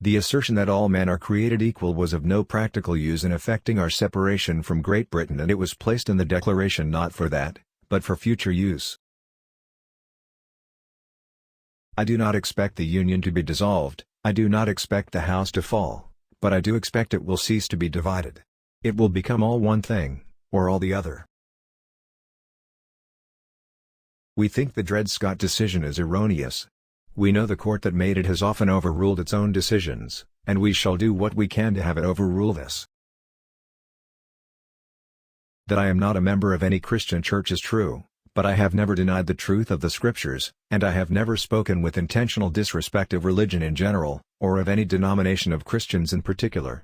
The assertion that all men are created equal was of no practical use in effecting our separation from Great Britain, and it was placed in the Declaration not for that, but for future use. I do not expect the Union to be dissolved, I do not expect the house to fall, but I do expect it will cease to be divided. It will become all one thing, or all the other. We think the Dred Scott decision is erroneous. We know the court that made it has often overruled its own decisions, and we shall do what we can to have it overrule this. That I am not a member of any Christian church is true, but I have never denied the truth of the Scriptures, and I have never spoken with intentional disrespect of religion in general, or of any denomination of Christians in particular.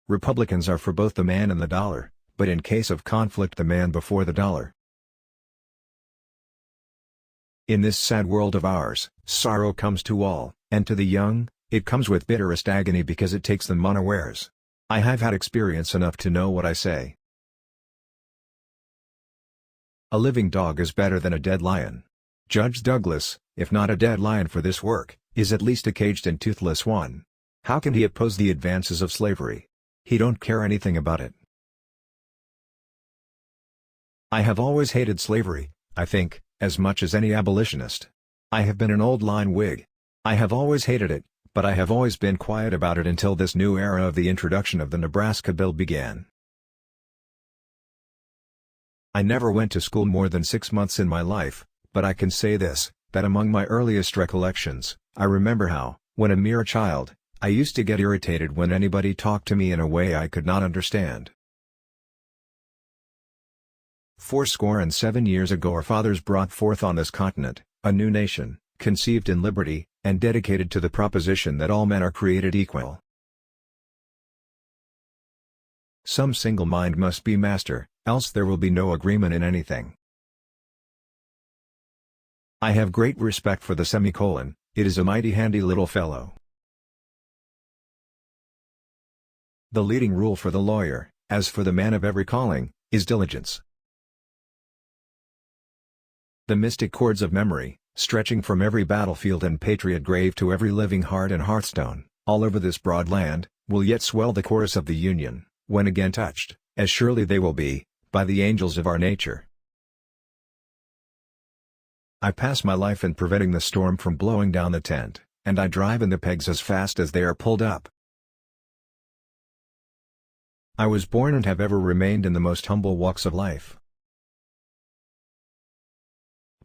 Republicans are for both the man and the dollar, but in case of conflict the man before the dollar. In this sad world of ours, sorrow comes to all, and to the young, it comes with bitterest agony because it takes them unawares. I have had experience enough to know what I say. A living dog is better than a dead lion. Judge Douglas, if not a dead lion for this work, is at least a caged and toothless one. How can he oppose the advances of slavery? He don't care anything about it. I have always hated slavery, I think, as much as any abolitionist. I have been an old line Whig. I have always hated it, but I have always been quiet about it until this new era of the introduction of the Nebraska bill began. I never went to school more than 6 months in my life, but I can say this, that among my earliest recollections, I remember how, when a mere child, I used to get irritated when anybody talked to me in a way I could not understand. 77 years ago our fathers brought forth on this continent, a new nation, conceived in liberty, and dedicated to the proposition that all men are created equal. Some single mind must be master, else there will be no agreement in anything. I have great respect for the semicolon, it is a mighty handy little fellow. The leading rule for the lawyer, as for the man of every calling, is diligence. The mystic cords of memory, stretching from every battlefield and patriot grave to every living heart and hearthstone, all over this broad land, will yet swell the chorus of the Union, when again touched, as surely they will be, by the angels of our nature. I pass my life in preventing the storm from blowing down the tent, and I drive in the pegs as fast as they are pulled up. I was born and have ever remained in the most humble walks of life.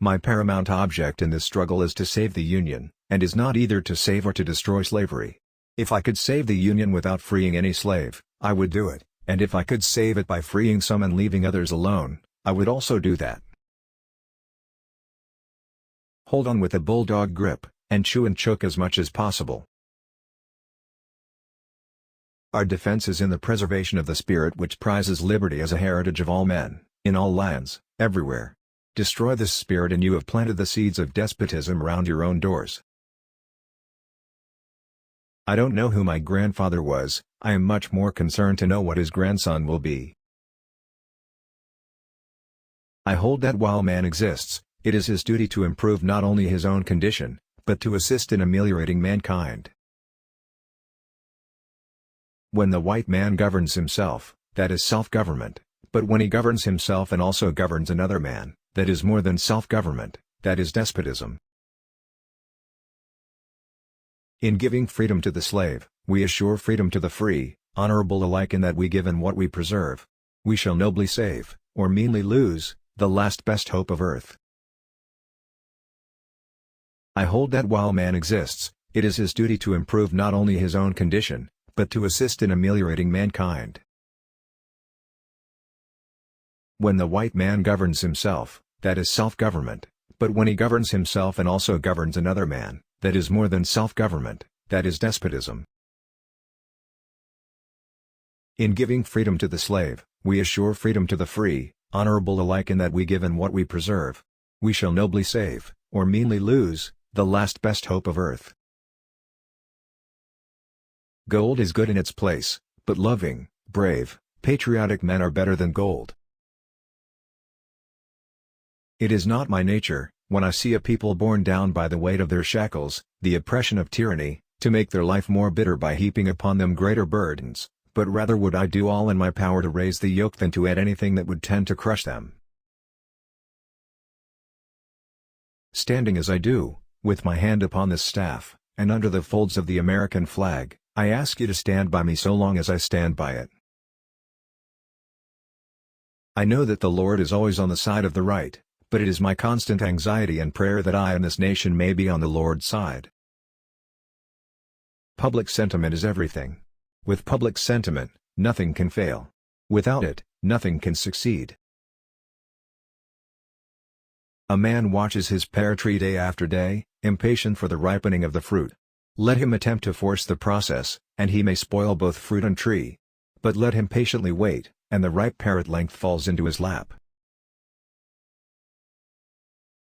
My paramount object in this struggle is to save the Union, and is not either to save or to destroy slavery. If I could save the Union without freeing any slave, I would do it, and if I could save it by freeing some and leaving others alone, I would also do that. Hold on with a bulldog grip, and chew and choke as much as possible. Our defense is in the preservation of the spirit which prizes liberty as a heritage of all men, in all lands, everywhere. Destroy this spirit and you have planted the seeds of despotism around your own doors. I don't know who my grandfather was, I am much more concerned to know what his grandson will be. I hold that while man exists, it is his duty to improve not only his own condition, but to assist in ameliorating mankind. When the white man governs himself, that is self-government, but when he governs himself and also governs another man, that is more than self-government, that is despotism. In giving freedom to the slave, we assure freedom to the free, honorable alike in that we give and what we preserve. We shall nobly save, or meanly lose, the last best hope of earth. I hold that while man exists, it is his duty to improve not only his own condition, but to assist in ameliorating mankind. When the white man governs himself, that is self-government, but when he governs himself and also governs another man, that is more than self-government, that is despotism. In giving freedom to the slave, we assure freedom to the free, honorable alike in that we give and what we preserve. We shall nobly save, or meanly lose, the last best hope of earth. Gold is good in its place, but loving, brave, patriotic men are better than gold. It is not my nature, When I see a people borne down by the weight of their shackles, the oppression of tyranny, to make their life more bitter by heaping upon them greater burdens, but rather would I do all in my power to raise the yoke than to add anything that would tend to crush them. Standing as I do, with my hand upon this staff, and under the folds of the American flag, I ask you to stand by me so long as I stand by it. I know that the Lord is always on the side of the right, but it is my constant anxiety and prayer that I and this nation may be on the Lord's side. Public sentiment is everything. With public sentiment, nothing can fail. Without it, nothing can succeed. A man watches his pear tree day after day, impatient for the ripening of the fruit. Let him attempt to force the process, and he may spoil both fruit and tree. But let him patiently wait, and the ripe pear at length falls into his lap.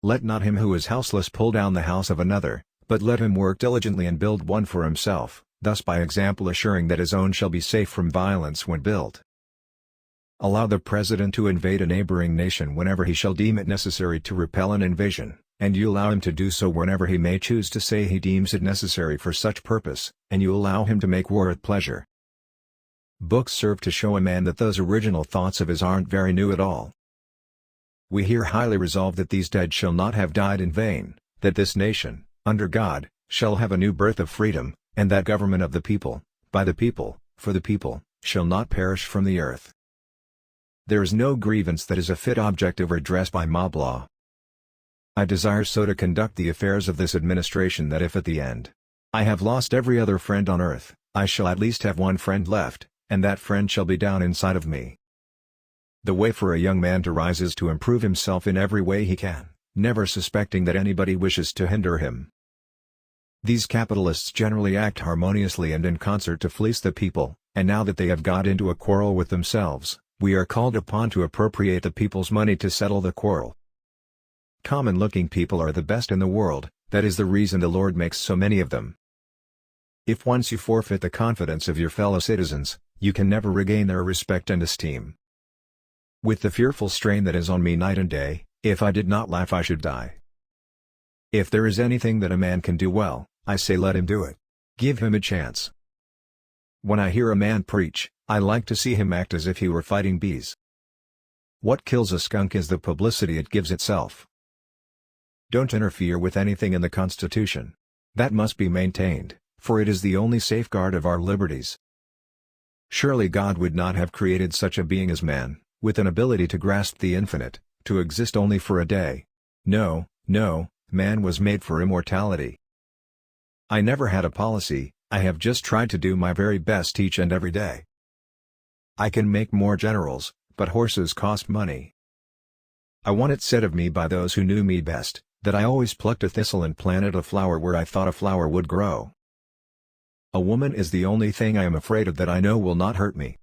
Let not him who is houseless pull down the house of another, but let him work diligently and build one for himself, thus by example assuring that his own shall be safe from violence when built. Allow the President to invade a neighboring nation whenever he shall deem it necessary to repel an invasion, and you allow him to do so whenever he may choose to say he deems it necessary for such purpose, and you allow him to make war at pleasure. Books serve to show a man that those original thoughts of his aren't very new at all. We here highly resolve that these dead shall not have died in vain, that this nation, under God, shall have a new birth of freedom, and that government of the people, by the people, for the people, shall not perish from the earth. There is no grievance that is a fit object of redress by mob law. I desire so to conduct the affairs of this administration that if at the end I have lost every other friend on earth, I shall at least have one friend left, and that friend shall be down inside of me. The way for a young man to rise is to improve himself in every way he can, never suspecting that anybody wishes to hinder him. These capitalists generally act harmoniously and in concert to fleece the people, and now that they have got into a quarrel with themselves, we are called upon to appropriate the people's money to settle the quarrel. Common-looking people are the best in the world, that is the reason the Lord makes so many of them. If once you forfeit the confidence of your fellow citizens, you can never regain their respect and esteem. With the fearful strain that is on me night and day, if I did not laugh I should die. If there is anything that a man can do well, I say let him do it. Give him a chance. When I hear a man preach, I like to see him act as if he were fighting bees. What kills a skunk is the publicity it gives itself. Don't interfere with anything in the Constitution. That must be maintained, for it is the only safeguard of our liberties. Surely God would not have created such a being as man, with an ability to grasp the infinite, to exist only for a day. No, no, man was made for immortality. I never had a policy, I have just tried to do my very best each and every day. I can make more generals, but horses cost money. I want it said of me by those who knew me best, that I always plucked a thistle and planted a flower where I thought a flower would grow. A woman is the only thing I am afraid of that I know will not hurt me.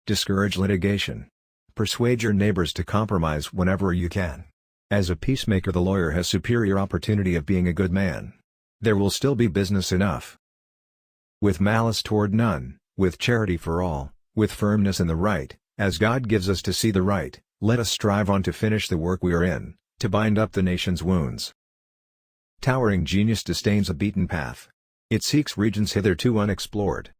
Discourage litigation. Persuade your neighbors to compromise whenever you can. As a peacemaker the lawyer has superior opportunity of being a good man. There will still be business enough. With malice toward none, with charity for all, with firmness in the right, as God gives us to see the right, let us strive on to finish the work we are in, to bind up the nation's wounds. Towering genius disdains a beaten path. It seeks regions hitherto unexplored.